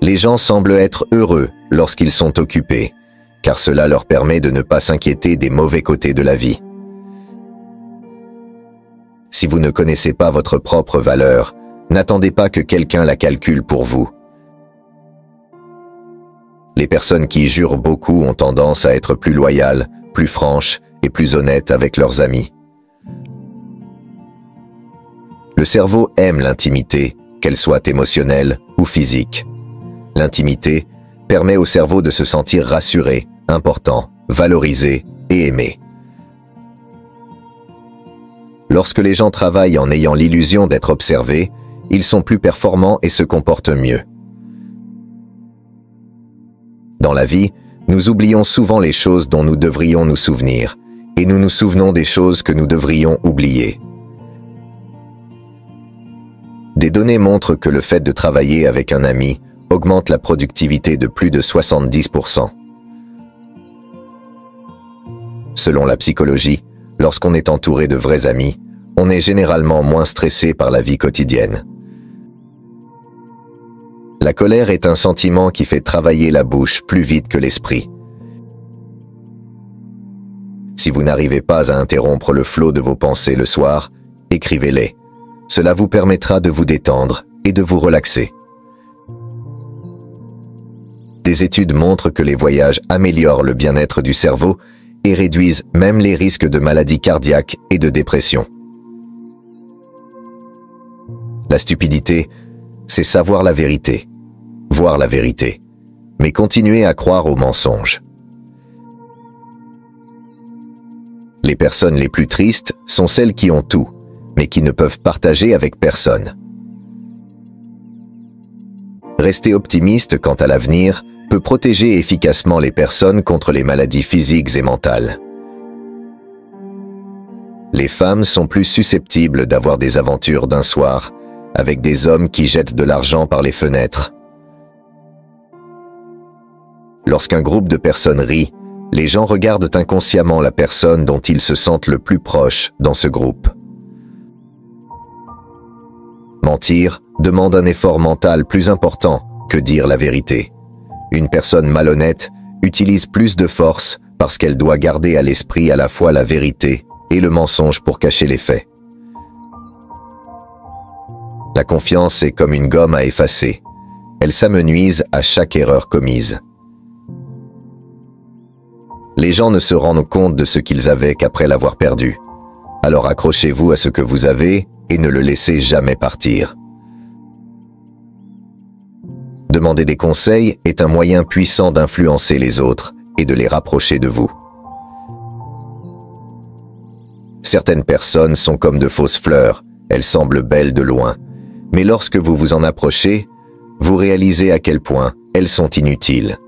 Les gens semblent être heureux lorsqu'ils sont occupés, car cela leur permet de ne pas s'inquiéter des mauvais côtés de la vie. Si vous ne connaissez pas votre propre valeur, n'attendez pas que quelqu'un la calcule pour vous. Les personnes qui jurent beaucoup ont tendance à être plus loyales, plus franches et plus honnêtes avec leurs amis. Le cerveau aime l'intimité, qu'elle soit émotionnelle ou physique. L'intimité permet au cerveau de se sentir rassuré, important, valorisé et aimé. Lorsque les gens travaillent en ayant l'illusion d'être observés, ils sont plus performants et se comportent mieux. Dans la vie, nous oublions souvent les choses dont nous devrions nous souvenir, et nous nous souvenons des choses que nous devrions oublier. Des données montrent que le fait de travailler avec un ami augmente la productivité de plus de 70%. Selon la psychologie, lorsqu'on est entouré de vrais amis, on est généralement moins stressé par la vie quotidienne. La colère est un sentiment qui fait travailler la bouche plus vite que l'esprit. Si vous n'arrivez pas à interrompre le flot de vos pensées le soir, écrivez-les. Cela vous permettra de vous détendre et de vous relaxer. Des études montrent que les voyages améliorent le bien-être du cerveau et réduisent même les risques de maladies cardiaques et de dépression. La stupidité, c'est savoir la vérité, voir la vérité, mais continuer à croire aux mensonges. Les personnes les plus tristes sont celles qui ont tout, mais qui ne peuvent partager avec personne. Rester optimiste quant à l'avenir peut protéger efficacement les personnes contre les maladies physiques et mentales. Les femmes sont plus susceptibles d'avoir des aventures d'un soir avec des hommes qui jettent de l'argent par les fenêtres. Lorsqu'un groupe de personnes rit, les gens regardent inconsciemment la personne dont ils se sentent le plus proche dans ce groupe. Mentir demande un effort mental plus important que dire la vérité. Une personne malhonnête utilise plus de force parce qu'elle doit garder à l'esprit à la fois la vérité et le mensonge pour cacher les faits. La confiance est comme une gomme à effacer. Elle s'amenuise à chaque erreur commise. Les gens ne se rendent compte de ce qu'ils avaient qu'après l'avoir perdu. Alors accrochez-vous à ce que vous avez et ne le laissez jamais partir. Demander des conseils est un moyen puissant d'influencer les autres et de les rapprocher de vous. Certaines personnes sont comme de fausses fleurs, elles semblent belles de loin, mais lorsque vous vous en approchez, vous réalisez à quel point elles sont inutiles.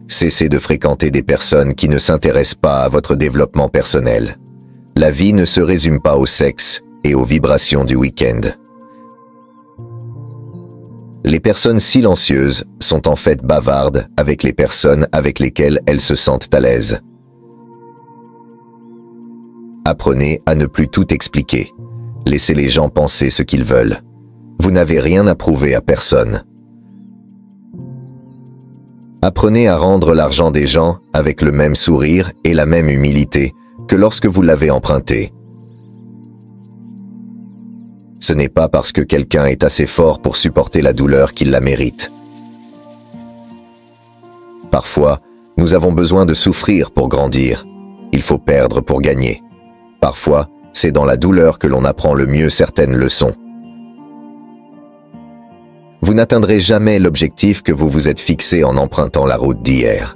Cessez de fréquenter des personnes qui ne s'intéressent pas à votre développement personnel. La vie ne se résume pas au sexe et aux vibrations du week-end. Les personnes silencieuses sont en fait bavardes avec les personnes avec lesquelles elles se sentent à l'aise. Apprenez à ne plus tout expliquer. Laissez les gens penser ce qu'ils veulent. Vous n'avez rien à prouver à personne. Apprenez à rendre l'argent des gens avec le même sourire et la même humilité que lorsque vous l'avez emprunté. Ce n'est pas parce que quelqu'un est assez fort pour supporter la douleur qu'il la mérite. Parfois, nous avons besoin de souffrir pour grandir. Il faut perdre pour gagner. Parfois, c'est dans la douleur que l'on apprend le mieux certaines leçons. Vous n'atteindrez jamais l'objectif que vous vous êtes fixé en empruntant la route d'hier.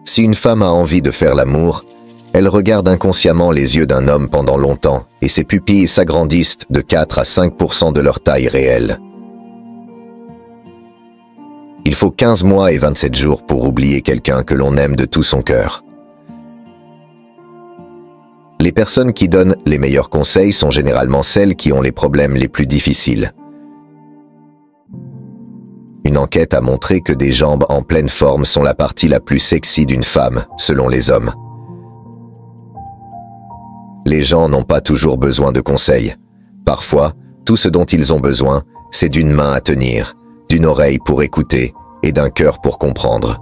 Si une femme a envie de faire l'amour, elle regarde inconsciemment les yeux d'un homme pendant longtemps et ses pupilles s'agrandissent de 4 à 5% de leur taille réelle. Il faut 15 mois et 27 jours pour oublier quelqu'un que l'on aime de tout son cœur. Les personnes qui donnent les meilleurs conseils sont généralement celles qui ont les problèmes les plus difficiles. Une enquête a montré que des jambes en pleine forme sont la partie la plus sexy d'une femme, selon les hommes. Les gens n'ont pas toujours besoin de conseils. Parfois, tout ce dont ils ont besoin, c'est d'une main à tenir, d'une oreille pour écouter et d'un cœur pour comprendre.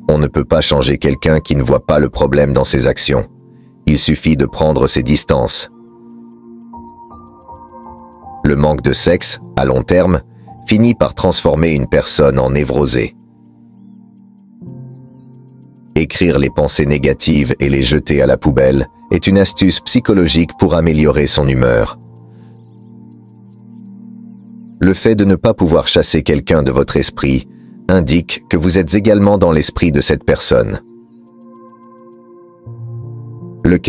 On ne peut pas changer quelqu'un qui ne voit pas le problème dans ses actions. Il suffit de prendre ses distances. Le manque de sexe, à long terme, finit par transformer une personne en névrosée. Écrire les pensées négatives et les jeter à la poubelle est une astuce psychologique pour améliorer son humeur. Le fait de ne pas pouvoir chasser quelqu'un de votre esprit indique que vous êtes également dans l'esprit de cette personne, lequel